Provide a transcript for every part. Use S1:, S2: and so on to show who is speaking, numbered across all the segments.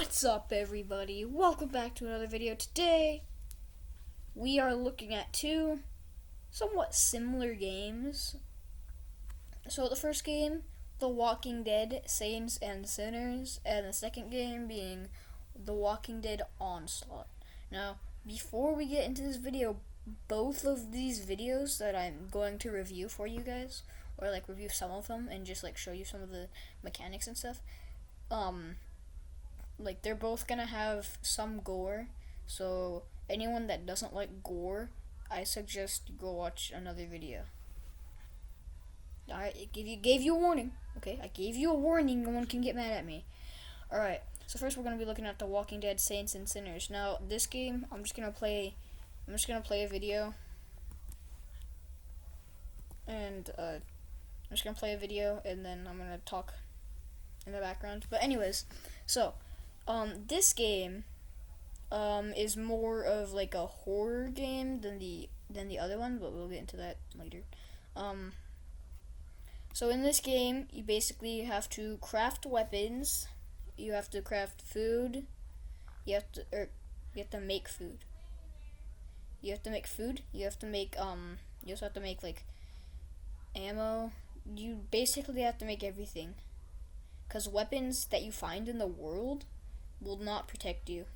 S1: What's up, everybody? Welcome back to another video. Today we are looking at two somewhat similar games. So the first game, The Walking Dead Saints and Sinners, and the second game being The Walking Dead Onslaught. Now, before we get into this video, both of these videos that I'm going to review for you guys, or like review some of them and just like show you some of the mechanics and stuff, like they're both gonna have some gore, so anyone that doesn't like gore, I suggest you go watch another video. Alright, I gave you a warning. Okay, I gave you a warning, no one can get mad at me. Alright, so first we're gonna be looking at The Walking Dead Saints and Sinners. Now this game I'm just gonna play a video, and then I'm gonna talk in the background. But anyways, so this game is more of like a horror game than the other one, but we'll get into that later. So in this game, you basically have to craft weapons, you have to craft food, you have to make food. You have to make food, you also have to make like ammo. You basically have to make everything, because weapons that you find in the world will not protect you.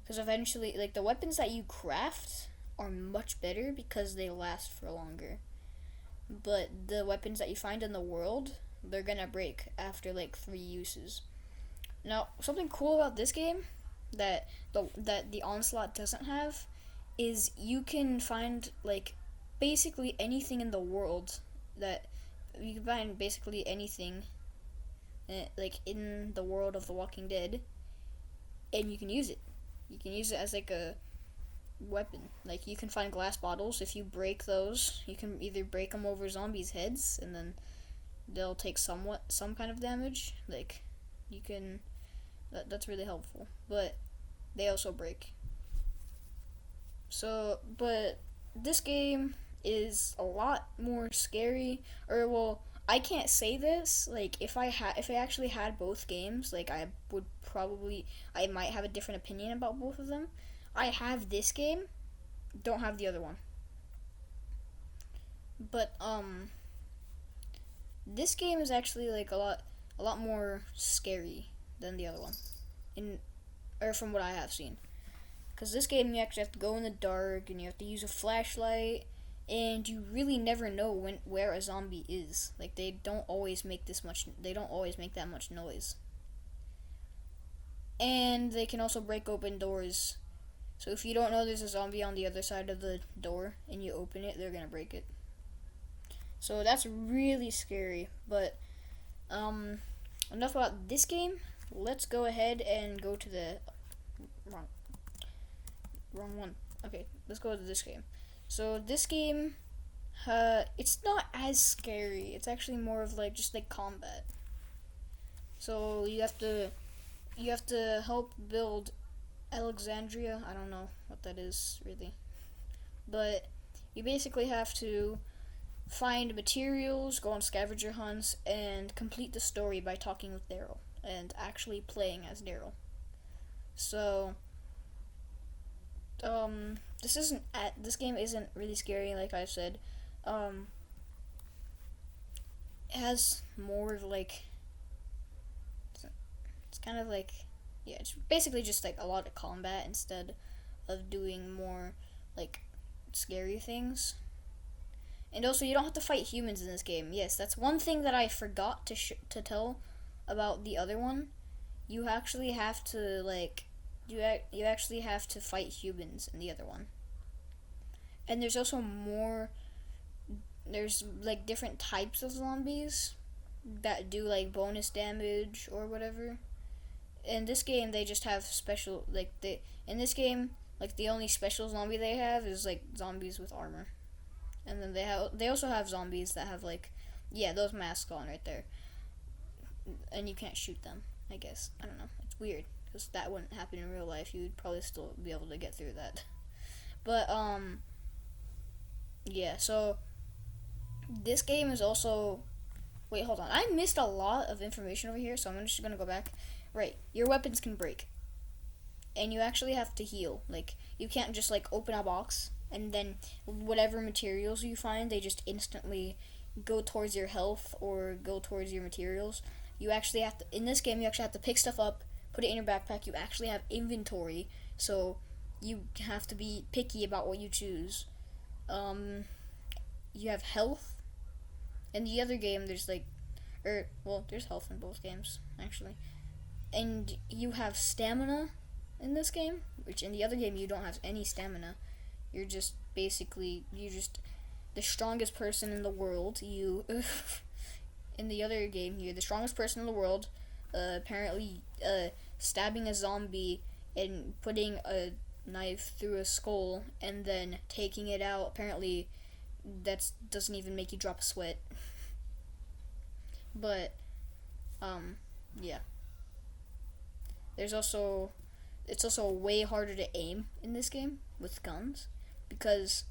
S1: Because eventually, like, the weapons that you craft are much better because they last for longer. But the weapons that you find in the world, they're gonna break after like 3 uses. Now, something cool about this game that the Onslaught doesn't have is you can find like basically anything in the world that you can find basically anything like in the world of The Walking Dead, and you can use it. You can use it as like a weapon. Like, you can find glass bottles. If you break those, you can either break them over zombies' heads, and then they'll take some kind of damage. Like, you can. That's really helpful. But they also break. So, but this game is a lot more scary. Or, well, I can't say this. Like, if I actually had both games, like, I might have a different opinion about both of them. I have this game, don't have the other one. But this game is actually like a lot more scary than the other one, or from what I have seen. Because this game, you actually have to go in the dark, and you have to use a flashlight, and you really never know where a zombie is. Like, they don't always make that much noise. And they can also break open doors. So if you don't know there's a zombie on the other side of the door and you open it, they're gonna break it. So that's really scary. But enough about this game. Let's go ahead and go to the wrong one. Okay, let's go to this game. So this game, it's not as scary. It's actually more of like just like combat. So you have to help build Alexandria. I don't know what that is really, but you basically have to find materials, go on scavenger hunts, and complete the story by talking with Daryl and actually playing as Daryl. So this game isn't really scary, like I said. It has more of like, it's kind of like, yeah, it's basically just like a lot of combat instead of doing more like scary things. And also, you don't have to fight humans in this game. Yes, that's one thing that I forgot to tell about the other one. You actually have to like you actually have to fight humans in the other one. And there's also there's like different types of zombies that do like bonus damage or whatever. In this game, they just have special, in this game, like, the only special zombie they have is like zombies with armor. And then they also have zombies that have like, yeah, those masks on right there, and you can't shoot them, I guess. I don't know, it's weird because that wouldn't happen in real life. You'd probably still be able to get through that. But yeah, so this game is also, wait, hold on, I missed a lot of information over here, so I'm just gonna go back. Right, your weapons can break, and you actually have to heal. Like, you can't just like open a box and then whatever materials you find, they just instantly go towards your health or go towards your materials. You actually have to, in this game, you actually have to pick stuff up, put it in your backpack. You actually have inventory, so you have to be picky about what you choose. Um, you have health. In the other game, there's like, well, there's health in both games actually, and you have stamina in this game, which in the other game you don't have any stamina. You're just basically you're just the strongest person in the world. You in the other game you're the strongest person in the world. Apparently, stabbing a zombie and putting a knife through a skull and then taking it out. Apparently, that doesn't even make you drop a sweat. But yeah. There's also it's also way harder to aim in this game with guns because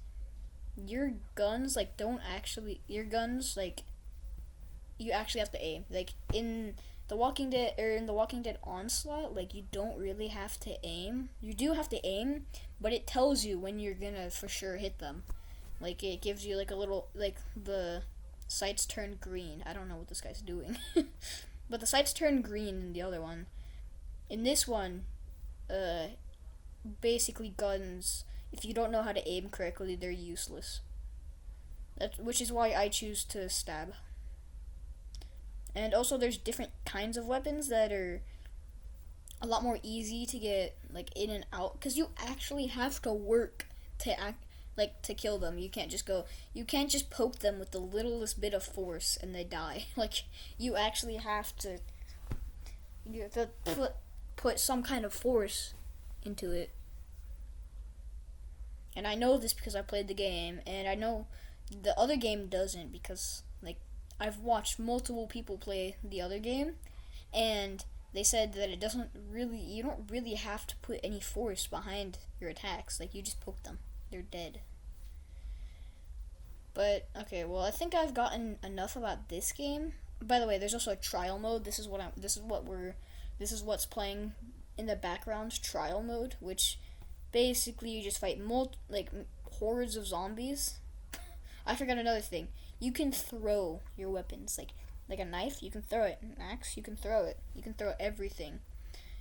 S1: your guns like don't actually your guns like you actually have to aim. Like in the Walking Dead or in the Walking Dead Onslaught, like you don't really have to aim. You do have to aim, but it tells you when you're gonna for sure hit them. Like it gives you like a little like the sights turn green. I don't know what this guy's doing. But the sights turn green in the other one. In this one, basically guns, if you don't know how to aim correctly, they're useless. Which is why I choose to stab. And also there's different kinds of weapons that are a lot more easy to get like in and out because you actually have to work to act like to kill them. You can't just poke them with the littlest bit of force and they die. Like you actually have to put some kind of force into it. And I know this because I played the game, and I know the other game doesn't because like I've watched multiple people play the other game, and they said that you don't really have to put any force behind your attacks. Like you just poke them, they're dead. But okay, well I think I've gotten enough about this game. By the way, there's also a trial mode. This is what's playing in the background, trial mode, which basically you just fight hordes of zombies. I forgot another thing. You can throw your weapons like a knife. You can throw it. An axe. You can throw it. You can throw everything.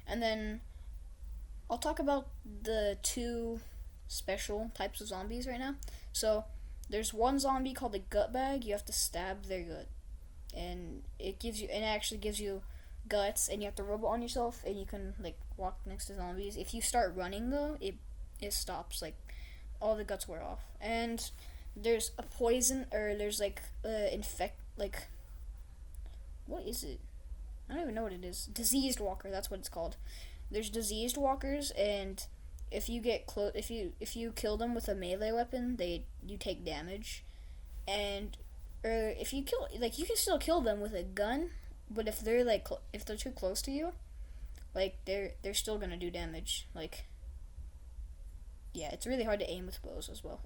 S1: And then I'll talk about the two special types of zombies right now. So there's one zombie called the gut bag. You have to stab their gut, and it actually gives you guts, and you have to rub it on yourself, and you can like walk next to zombies. If you start running though, it stops. Like all the guts wear off. And there's a poison, or there's like what is it? I don't even know what it is. Diseased walker. That's what it's called. There's diseased walkers, and if you get close, if you kill them with a melee weapon, you take damage, and or if you kill you can still kill them with a gun, but if they're if they're too close to you, like they're still gonna do damage. Like yeah, it's really hard to aim with bows as well,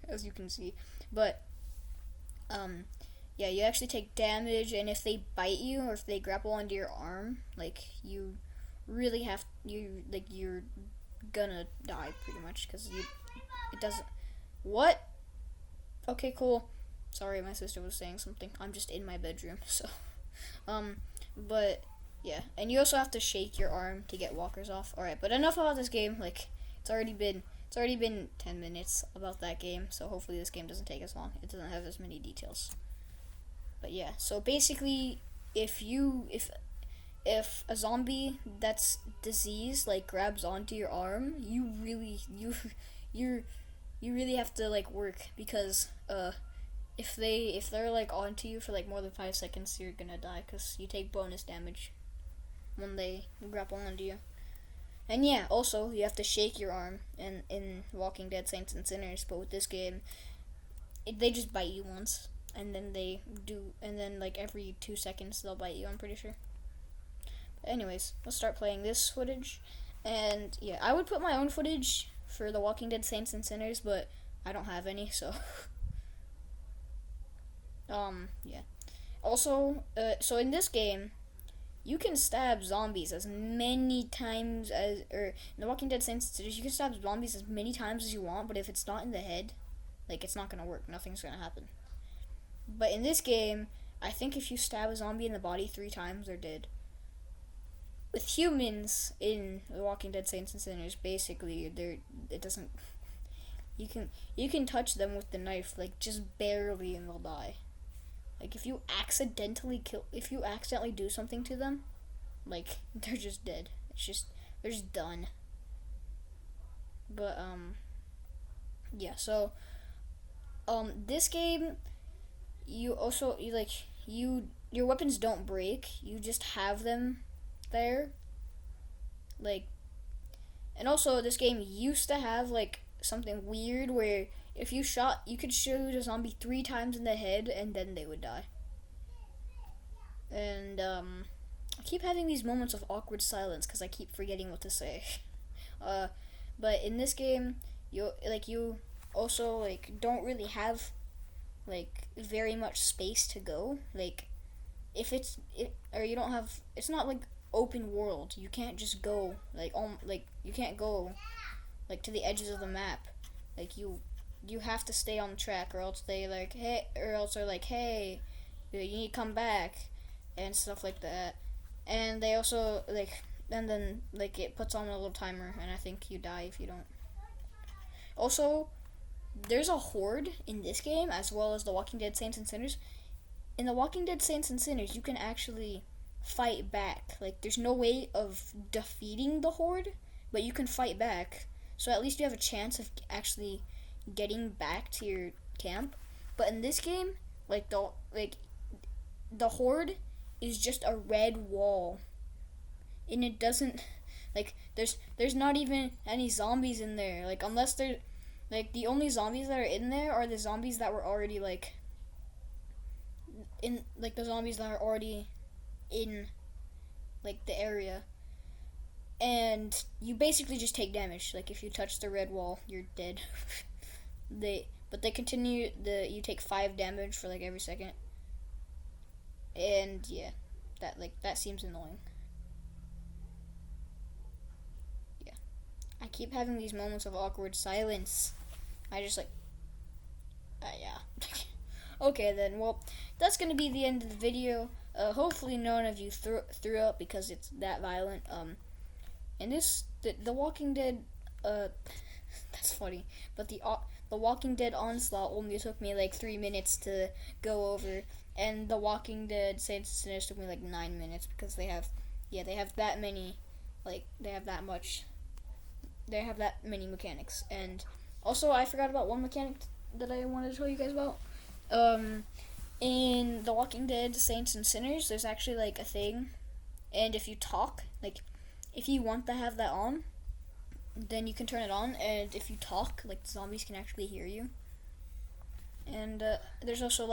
S1: as you can see. But yeah, you actually take damage, and if they bite you or if they grapple onto your arm, like you really you're gonna die pretty much because it doesn't. What? Okay, cool. Sorry, my sister was saying something. I'm just in my bedroom, so but yeah, and you also have to shake your arm to get walkers off. All right, but enough about this game. Like it's already been 10 minutes about that game, so hopefully this game doesn't take as long. It doesn't have as many details. But yeah, so basically, if a zombie that's diseased grabs onto your arm, you really have to work because if they're onto you for more than 5 seconds, you're gonna die because you take bonus damage when they grapple onto you. And yeah, also you have to shake your arm in Walking Dead Saints and Sinners, but with this game, they just bite you once, and then every 2 seconds they'll bite you. I'm pretty sure. But anyways, let's start playing this footage, and yeah, I would put my own footage for the Walking Dead Saints and Sinners, but I don't have any, so yeah. Also, so in this game, you can stab zombies as many times or in The Walking Dead Saints and Sinners, you can stab zombies as many times as you want, but if it's not in the head, like, it's not gonna work. Nothing's gonna happen. But in this game, I think if you stab a zombie in the body 3 times, they're dead. With humans in The Walking Dead Saints and Sinners, basically, it doesn't. You can touch them with the knife, like, just barely, and they'll die. Like, if you accidentally do something to them, like, they're just dead. They're just done. But yeah. So this game, your weapons don't break. You just have them there. Like, and also this game used to have like something weird where if you could shoot a zombie 3 times in the head and then they would die. And I keep having these moments of awkward silence because I keep forgetting what to say. But in this game, you also like don't really have like very much space to go. Like, you don't have. It's not like open world. You can't just go you can't go like to the edges of the map. Like you have to stay on the track, or else they're like, hey, you need to come back, and stuff like that. And they also and then it puts on a little timer, and I think you die if you don't. Also, there's a horde in this game as well as The Walking Dead Saints and Sinners. In The Walking Dead Saints and Sinners, you can actually fight back. Like, there's no way of defeating the horde, but you can fight back. So at least you have a chance of actually getting back to your camp. But in this game, the horde is just a red wall, and it doesn't there's not even any zombies in there. Like, unless they're the only zombies that are in there are the zombies that were already the zombies that are already in the area. And you basically just take damage. Like, if you touch the red wall, you're dead. But they continue. You take 5 damage for every second. And yeah, that seems annoying. Yeah, I keep having these moments of awkward silence. I just yeah. Okay then. Well, that's gonna be the end of the video. Hopefully none of you threw up because it's that violent. And the Walking Dead, that's funny, but the Walking Dead Onslaught only took me 3 minutes to go over, and the Walking Dead Saints and Sinners took me 9 minutes because they have that many, they have that many mechanics. And also, I forgot about one mechanic that I wanted to tell you guys about. In The Walking Dead Saints and Sinners, there's actually a thing, and if you talk, if you want to have that on, then you can turn it on, and if you talk, the zombies can actually hear you. And there's also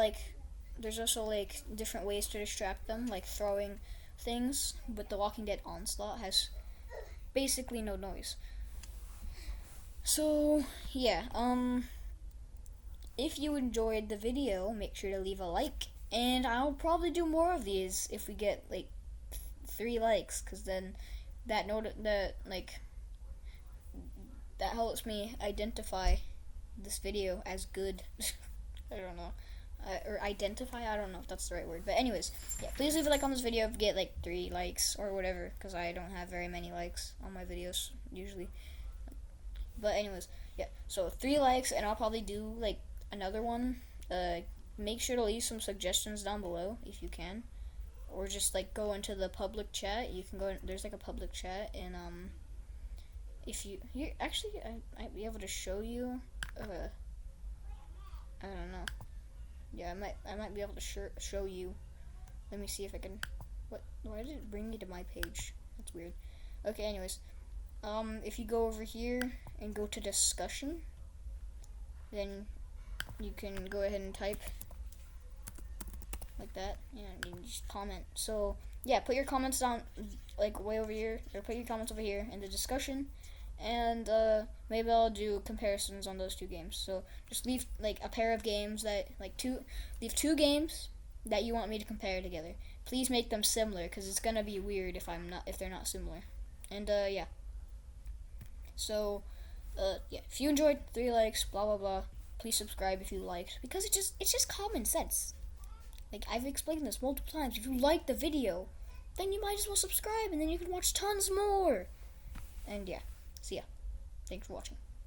S1: different ways to distract them, like throwing things, but The Walking Dead Onslaught has basically no noise. So yeah, if you enjoyed the video, make sure to leave a like, and I'll probably do more of these if we get 3 likes, because then that helps me identify this video as good. I don't know. Or identify, I don't know if that's the right word. But anyways, yeah, please leave a like on this video if you get 3 likes or whatever, because I don't have very many likes on my videos usually. But anyways, yeah, so 3 likes, and I'll probably do another one. Make sure to leave some suggestions down below if you can, or just go into the public chat. You can go there's a public chat, and if you actually, I might be able to show you. I don't know. Yeah, I might be able to show you. Let me see if I can. Why did it bring me to my page? That's weird. Okay, anyways, if you go over here and go to discussion, then you can go ahead and type like that, and you can just comment. So yeah, put your comments down way over here, or put your comments over here in the discussion, and maybe I'll do comparisons on those 2 games. So just leave a pair of games that leave 2 games that you want me to compare together. please make them similar, because it's gonna be weird if they're not similar. And yeah. So yeah, if you enjoyed, 3 likes, blah blah blah. Please subscribe if you liked, because it's just common sense. Like, I've explained this multiple times. If you like the video, then you might as well subscribe, and then you can watch tons more. And yeah, see ya. Thanks for watching.